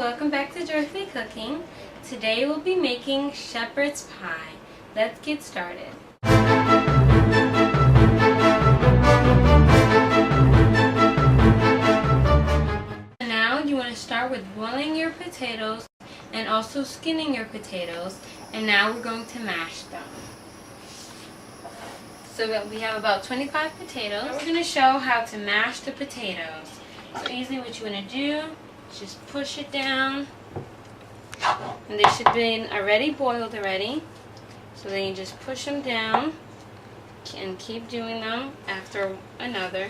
welcome back to Joyfully Cooking. Today we'll be making shepherd's pie. Let's get started. Now you want to start with boiling your potatoes and also skinning your potatoes, and now we're going to mash them. So we have about 25 potatoes. We're going to show how to mash the potatoes. So easily what you want to do, just push it down, and they should be already boiled already. So then you just push them down and keep doing them after another.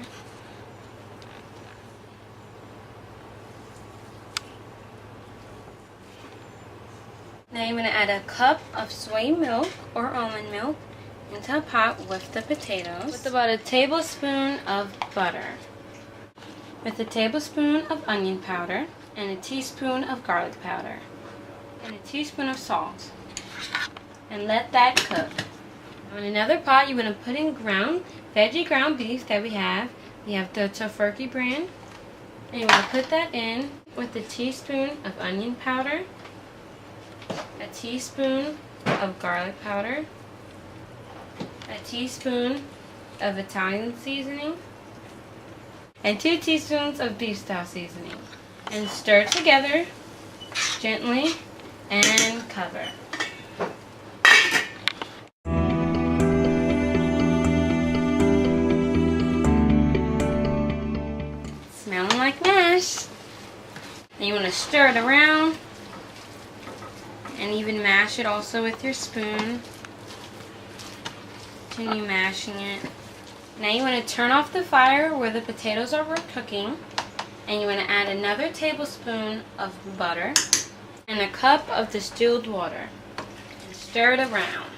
Now you're going to add a cup of soy milk or almond milk into a pot with the potatoes, with about a tablespoon of butter, with a tablespoon of onion powder, and a teaspoon of garlic powder, and a teaspoon of salt, and let that cook. Now in another pot you want to put in veggie ground beef that we have. We have the Tofurky brand, and you want to put that in with a teaspoon of onion powder, a teaspoon of garlic powder, a teaspoon of Italian seasoning, and 2 teaspoons of beef style seasoning, and stir together gently and cover. Smelling like mash. And you want to stir it around and even mash it also with your spoon. Continue mashing it. Now you want to turn off the fire where the potatoes are cooking, and you want to add another tablespoon of butter and a cup of distilled water and stir it around.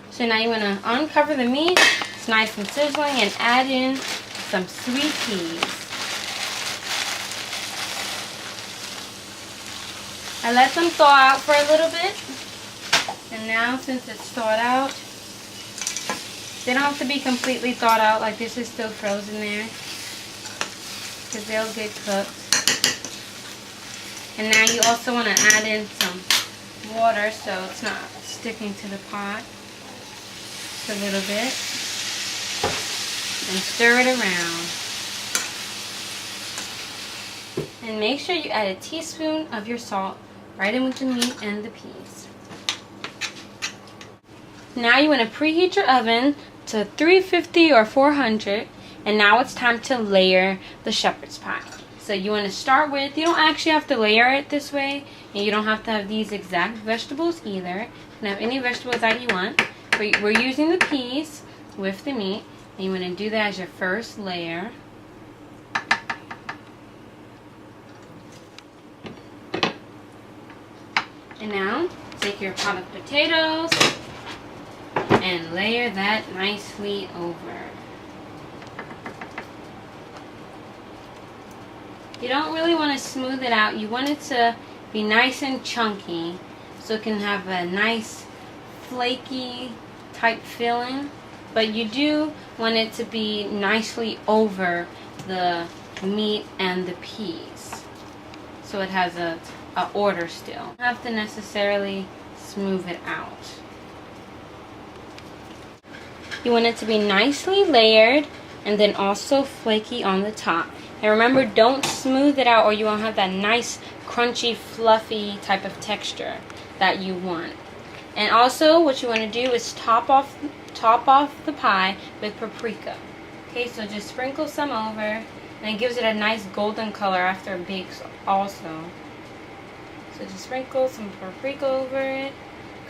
So now you want to uncover the meat. It's nice and sizzling, and add in some sweet peas. I let them thaw out for a little bit, and now since it's thawed out, they don't have to be completely thawed out, like this is still frozen there, because they'll get cooked. And now you also want to add in some water so it's not sticking to the pot. Just a little bit. And stir it around. And make sure you add a teaspoon of your salt right in with the meat and the peas. Now you want to preheat your oven to 350 or 400, and now it's time to layer the shepherd's pie. So you want to start with, you don't actually have to layer it this way, and you don't have to have these exact vegetables either. You can have any vegetables that you want, but we're using the peas with the meat. And you want to do that as your first layer. And now, take your pot of potatoes and layer that nicely over. You don't really want to smooth it out. You want it to be nice and chunky so it can have a nice flaky type filling. But you do want it to be nicely over the meat and the peas, so it has a order still. You don't have to necessarily smooth it out. You want it to be nicely layered and then also flaky on the top. And remember, don't smooth it out or you won't have that nice crunchy fluffy type of texture that you want. And also what you want to do is top off the pie with paprika. Okay, so just sprinkle some over, and it gives it a nice golden color after it bakes also. So just sprinkle some paprika over it,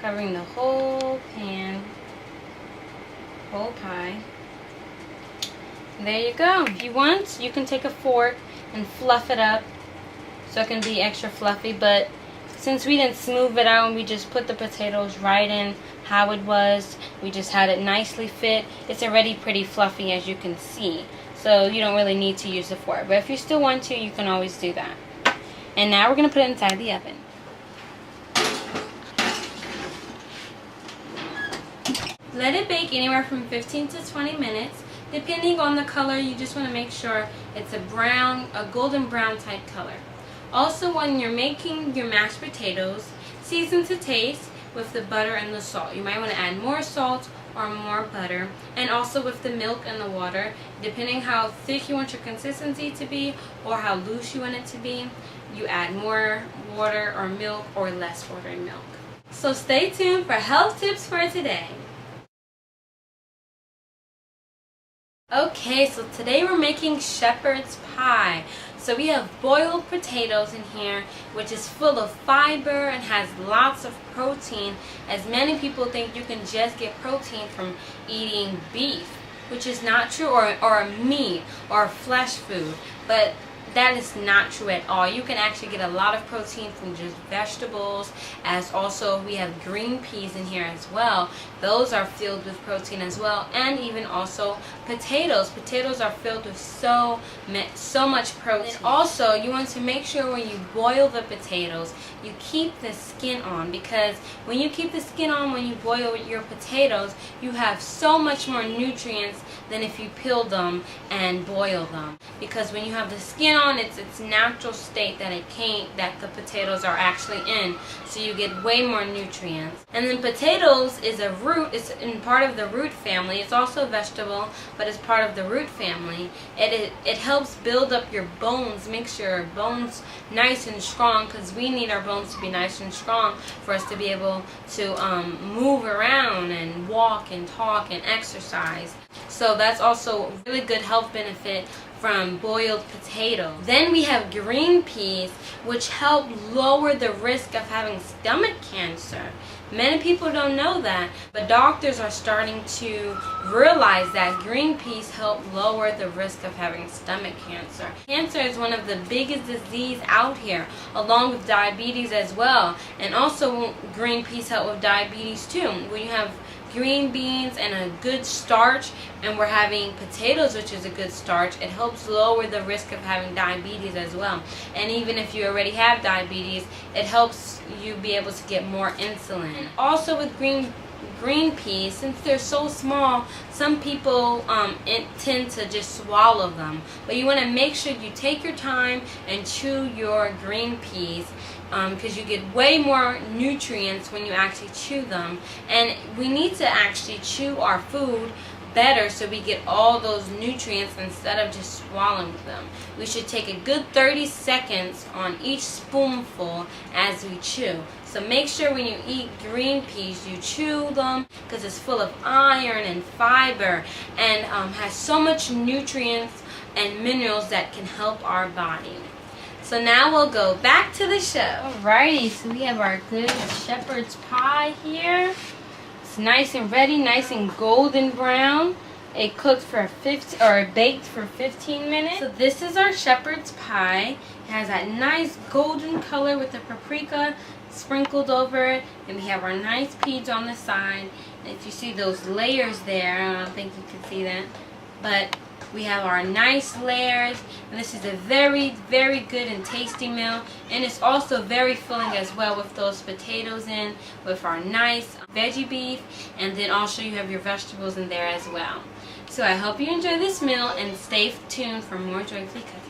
covering the whole pan, whole pie. And there you go. If you want, you can take a fork and fluff it up so it can be extra fluffy, but since we didn't smooth it out and we just put the potatoes right in how it was, we just had it nicely fit, it's already pretty fluffy as you can see. So you don't really need to use the fork. But if you still want to, you can always do that. And now we're going to put it inside the oven. Let it bake anywhere from 15 to 20 minutes. Depending on the color, you just want to make sure it's a golden brown type color. Also, when you're making your mashed potatoes, season to taste with the butter and the salt. You might want to add more salt or more butter, and also with the milk and the water, depending how thick you want your consistency to be or how loose you want it to be, you add more water or milk or less water and milk. So stay tuned for health tips for today. Okay, so today we're making shepherd's pie. So we have boiled potatoes in here, which is full of fiber and has lots of protein, as many people think you can just get protein from eating beef, which is not true, or meat or flesh food, but that is not true at all. You can actually get a lot of protein from just vegetables, as also we have green peas in here as well. Those are filled with protein as well, and even also potatoes. Potatoes are filled with so much protein. And also, you want to make sure when you boil the potatoes, you keep the skin on, because when you keep the skin on when you boil your potatoes, you have so much more nutrients than if you peel them and boil them. Because when you have the skin on, it's its natural state that the potatoes are actually in, so you get way more nutrients. And then potatoes is a root. It's in part of the root family. It's also a vegetable, but it's part of the root family. It helps build up your bones, makes your bones nice and strong, because we need our bones to be nice and strong for us to be able to move around and walk and talk and exercise. So that's also a really good health benefit from boiled potatoes. Then we have green peas, which help lower the risk of having stomach cancer. Many people don't know that, but doctors are starting to realize that green peas help lower the risk of having stomach cancer. Cancer is one of the biggest diseases out here, along with diabetes as well. And also green peas help with diabetes too. When you have green beans and a good starch, and we're having potatoes, which is a good starch, it helps lower the risk of having diabetes as well. And even if you already have diabetes, it helps you be able to get more insulin. Also with green peas, since they're so small, some people tend to just swallow them. But you want to make sure you take your time and chew your green peas, because you get way more nutrients when you actually chew them. And we need to actually chew our food better so we get all those nutrients instead of just swallowing them. We should take a good 30 seconds on each spoonful as we chew. So make sure when you eat green peas you chew them, because it's full of iron and fiber and has so much nutrients and minerals that can help our body. So now we'll go back to the show. Alrighty, so we have our good shepherd's pie here. It's nice and ready, nice and golden brown. It cooked for baked for 15 minutes. So this is our shepherd's pie. It has that nice golden color with the paprika sprinkled over it, and we have our nice peas on the side. And if you see those layers there, I don't think you can see that, but we have our nice layers, and this is a very, very good and tasty meal, and it's also very filling as well with those potatoes in, with our nice veggie beef, and then also you have your vegetables in there as well. So I hope you enjoy this meal, and stay tuned for more Joyfully Cooking.